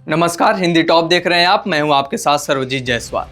नमस्कार, हिंदी टॉप देख रहे हैं आप। मैं हूं आपके साथ सर्वजीत जायसवाल।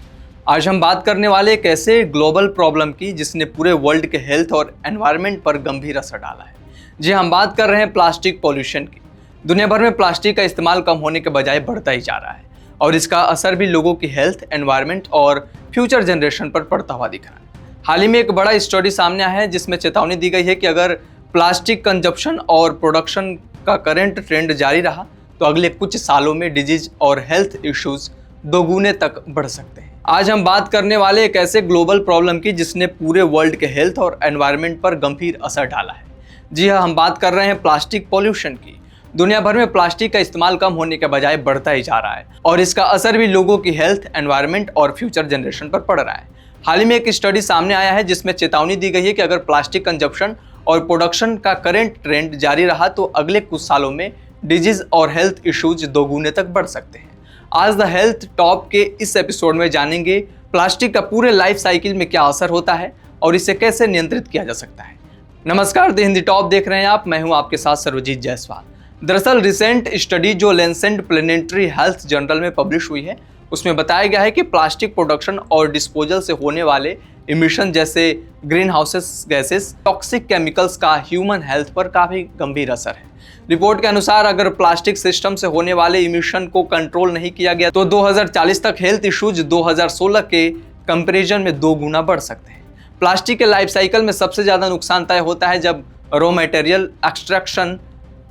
आज हम बात करने वाले एक ऐसे ग्लोबल प्रॉब्लम की जिसने पूरे वर्ल्ड के हेल्थ और एनवायरनमेंट पर गंभीर असर डाला है। जी, हम बात कर रहे हैं प्लास्टिक पॉल्यूशन की। दुनिया भर में प्लास्टिक का इस्तेमाल कम होने के बजाय बढ़ता ही जा रहा है और इसका असर भी लोगों की हेल्थ, एनवायरनमेंट और फ्यूचर जनरेशन पर पड़ता हुआ दिख रहा है। हाल ही में एक बड़ा स्टडी सामने आया है जिसमें चेतावनी दी गई है कि अगर प्लास्टिक कंजप्शन और प्रोडक्शन का करंट ट्रेंड जारी रहा तो अगले कुछ सालों में डिजीज और हेल्थ इश्यूज दोगुने तक बढ़ सकते हैं। आज हम बात करने वाले एक ऐसे ग्लोबल प्रॉब्लम की जिसने पूरे वर्ल्ड के हेल्थ और एनवायरनमेंट पर गंभीर असर डाला है। जी हाँ, हम बात कर रहे हैं प्लास्टिक पॉल्यूशन की। दुनिया भर में प्लास्टिक का इस्तेमाल कम होने के बजाय बढ़ता ही जा रहा है और इसका असर भी लोगों की हेल्थ, एनवायरनमेंट और फ्यूचर जनरेशन पर पड़ रहा है। हाल ही में एक स्टडी सामने आया है जिसमें चेतावनी दी गई है कि अगर प्लास्टिक कंजप्शन और प्रोडक्शन का करंट ट्रेंड जारी रहा तो अगले कुछ सालों में डिजीज और हेल्थ इश्यूज दोगुने तक बढ़ सकते हैं। आज द हेल्थ टॉप के इस एपिसोड में जानेंगे प्लास्टिक का पूरे लाइफ साइकिल में क्या असर होता है और इसे कैसे नियंत्रित किया जा सकता है। नमस्कार, द हिंदी टॉप देख रहे हैं आप। मैं हूं आपके साथ सर्वजीत जायसवाल। दरअसल रिसेंट स्टडी जो लैंसेट प्लेनेटरी हेल्थ जर्नल में पब्लिश हुई है उसमें बताया गया है कि प्लास्टिक प्रोडक्शन और डिस्पोजल से होने वाले इमिशन जैसे green houses gases, toxic chemicals का ह्यूमन हेल्थ पर काफ़ी गंभीर असर है। रिपोर्ट के अनुसार अगर प्लास्टिक सिस्टम से होने वाले इमिशन को कंट्रोल नहीं किया गया तो 2040 तक हेल्थ इश्यूज 2016 के कंपैरिजन में 2 गुना बढ़ सकते हैं। प्लास्टिक के लाइफ साइकिल में सबसे ज़्यादा नुकसान तय होता है जब raw material extraction,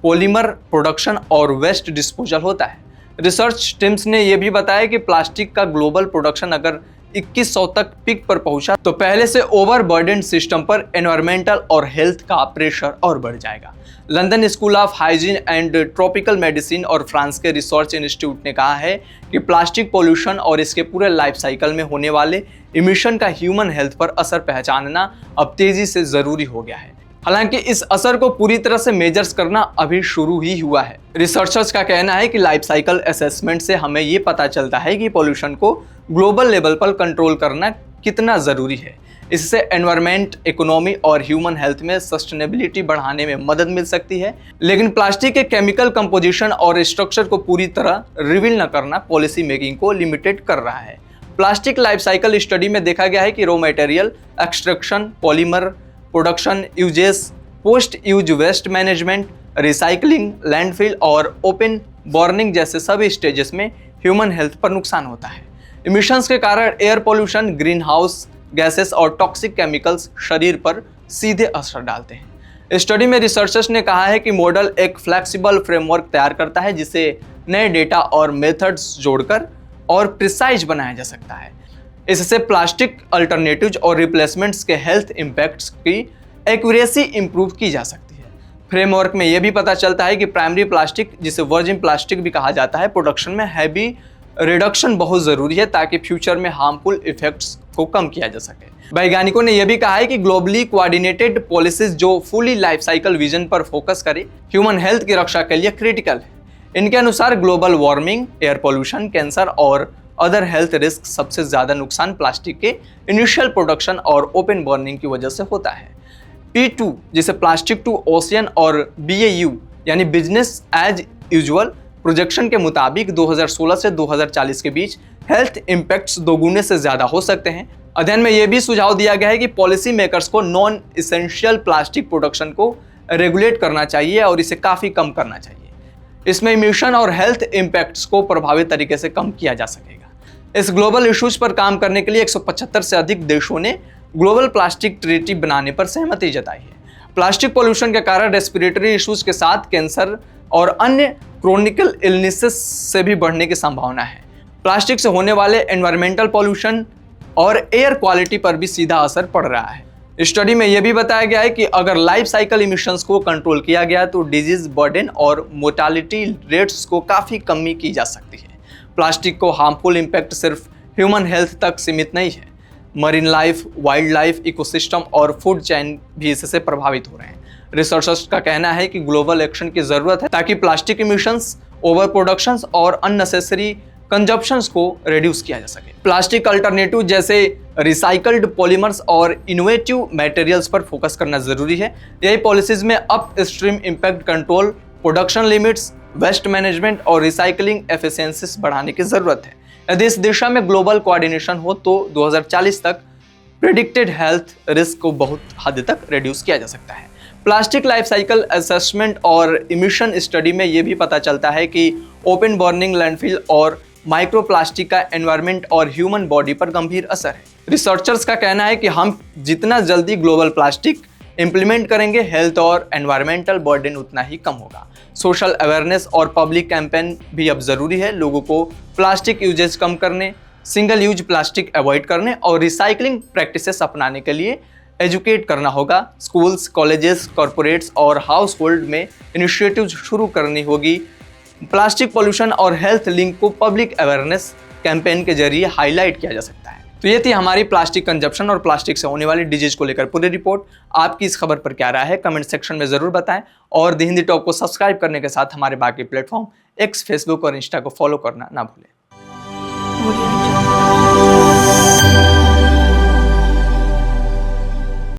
polymer production और वेस्ट डिस्पोजल होता है। रिसर्च टीम्स ने यह भी बताया कि प्लास्टिक का ग्लोबल प्रोडक्शन अगर 2100 तक पीक पर पहुंचा तो पहले से ओवरबर्डन्ड सिस्टम पर एनवायरमेंटल और हेल्थ का प्रेशर और बढ़ जाएगा। London school of hygiene and tropical medicine और फ्रांस के रिसर्च इंस्टीट्यूट ने कहा है कि प्लास्टिक पोल्यूशन और इसके पूरे लाइफ साइकिल में होने वाले इमिशन का ह्यूमन हेल्थ पर असर पहचानना अब तेजी से जरूरी हो गया है। हालांकि इस असर को पूरी तरह से मेजर्स करना अभी शुरू ही हुआ है। रिसर्चर्स का कहना है कि लाइफ साइकिल असेसमेंट से हमें ये पता चलता है कि पोल्यूशन को ग्लोबल लेवल पर कंट्रोल करना कितना ज़रूरी है। इससे एनवायरनमेंट, इकोनॉमी और ह्यूमन हेल्थ में सस्टेनेबिलिटी बढ़ाने में मदद मिल सकती है। लेकिन प्लास्टिक के केमिकल कंपोजिशन और स्ट्रक्चर को पूरी तरह रिवील न करना पॉलिसी मेकिंग को लिमिटेड कर रहा है। प्लास्टिक लाइफ साइकिल स्टडी में देखा गया है कि raw material extraction, polymer production, uses, post use waste management, recycling, landfill और ओपन बर्निंग जैसे सभी स्टेजेस में ह्यूमन हेल्थ पर नुकसान होता है। इमिशंस के कारण air pollution, green house gases और टॉक्सिक केमिकल्स शरीर पर सीधे असर डालते हैं। स्टडी में रिसर्चर्स ने कहा है कि मॉडल एक फ्लेक्सिबल फ्रेमवर्क तैयार करता है जिसे नए डेटा और मेथड्स जोड़कर और प्रिसाइज बनाया जा सकता है। इससे प्लास्टिक अल्टरनेटिव्स और रिप्लेसमेंट्स के हेल्थ इम्पैक्ट्स की एक्यूरेसी इंप्रूव की जा सकती है। फ्रेमवर्क में यह भी पता चलता है कि प्राइमरी प्लास्टिक, जिसे वर्जिन प्लास्टिक भी कहा जाता है, प्रोडक्शन में हैवी रिडक्शन बहुत ज़रूरी है ताकि फ्यूचर में हार्मफुल इफेक्ट्स को कम किया जा सके। वैज्ञानिकों ने यह भी कहा है कि ग्लोबली कोऑर्डिनेटेड पॉलिसीज जो फुली लाइफ साइकिल विजन पर फोकस करे ह्यूमन हेल्थ की रक्षा के लिए क्रिटिकल है। इनके अनुसार global warming, air pollution, cancer और अदर हेल्थ रिस्क सबसे ज़्यादा नुकसान प्लास्टिक के इनिशियल प्रोडक्शन और ओपन बर्निंग की वजह से होता है। P2 जिसे प्लास्टिक टू ओशियन और BAU यानी बिजनेस एज यूजुअल प्रोजेक्शन के मुताबिक 2016 से 2040 के बीच हेल्थ इम्पैक्ट्स दोगुने से ज़्यादा हो सकते हैं। अध्ययन में यह भी सुझाव दिया गया है कि पॉलिसी मेकर्स को नॉन इसेंशियल प्लास्टिक प्रोडक्शन को रेगुलेट करना चाहिए और इसे काफ़ी कम करना चाहिए। इसमें इमिशन और हेल्थ इम्पैक्ट्स को प्रभावित तरीके से कम किया जा सकेगा। इस ग्लोबल इश्यूज पर काम करने के लिए 175 से अधिक देशों ने ग्लोबल प्लास्टिक ट्रीटी बनाने पर सहमति जताई है। प्लास्टिक पोल्यूशन के कारण रेस्पिरेटरी इश्यूज के साथ कैंसर और अन्य क्रोनिकल इलनेसेस से भी बढ़ने की संभावना है। प्लास्टिक से होने वाले एनवायरमेंटल पोल्यूशन और एयर क्वालिटी पर भी सीधा असर पड़ रहा है। स्टडी में यह भी बताया गया है कि अगर लाइफ साइकिल इमिशंस को कंट्रोल किया गया तो डिजीज बर्डन और मोर्टालिटी रेट्स को काफ़ी कमी की जा सकती है। प्लास्टिक को हार्मफुल इम्पैक्ट सिर्फ ह्यूमन हेल्थ तक सीमित नहीं है। Marine life, wild life, ecosystem और फूड चेन भी इससे प्रभावित हो रहे हैं। रिसर्चर्स का कहना है कि ग्लोबल एक्शन की जरूरत है ताकि प्लास्टिक इमिशंस, ओवर प्रोडक्शंस और अननेसेसरी कंजप्शंस को रिड्यूस किया जा सके। प्लास्टिक अल्टरनेटिव जैसे रिसाइकल्ड पॉलीमर्स और इनोवेटिव मटेरियल्स पर फोकस करना जरूरी है। यही पॉलिसीज में upstream impact control, production limits, waste management और रिसाइकलिंग एफिशिएंसीज बढ़ाने की जरूरत है। यदि इस दिशा में ग्लोबल कोऑर्डिनेशन हो तो 2040 तक प्रेडिक्टेड हेल्थ रिस्क को बहुत हद तक रिड्यूस किया जा सकता है। प्लास्टिक लाइफ साइकिल असेसमेंट और इमिशन स्टडी में ये भी पता चलता है कि ओपन बर्निंग, लैंडफिल और माइक्रोप्लास्टिक का एनवायरनमेंट और ह्यूमन बॉडी पर गंभीर असर है। रिसर्चर्स का कहना है कि हम जितना जल्दी ग्लोबल प्लास्टिक इंप्लीमेंट करेंगे, हेल्थ और एनवायरमेंटल बर्डन उतना ही कम होगा। सोशल अवेयरनेस और पब्लिक कैंपेन भी अब जरूरी है। लोगों को प्लास्टिक यूजेज कम करने, सिंगल यूज प्लास्टिक अवॉइड करने और रिसाइकलिंग प्रैक्टिसेस अपनाने के लिए एजुकेट करना होगा। स्कूल्स, कॉलेजेस, कॉरपोरेट्स और हाउस होल्ड में इनिशिएटिव शुरू करनी होगी। प्लास्टिक पोल्यूशन और हेल्थ लिंक को पब्लिक अवेयरनेस कैंपेन के जरिए हाईलाइट किया जा सकता है। तो ये थी हमारी प्लास्टिक कंजप्शन और प्लास्टिक से होने वाली डिजीज को लेकर पूरी रिपोर्ट। आपकी इस खबर पर क्या राय है, कमेंट सेक्शन में जरूर बताएं और द हिंदी टॉक को सब्सक्राइब करने के साथ हमारे बाकी प्लेटफॉर्म एक्स, फेसबुक और इंस्टा को फॉलो करना ना भूलें।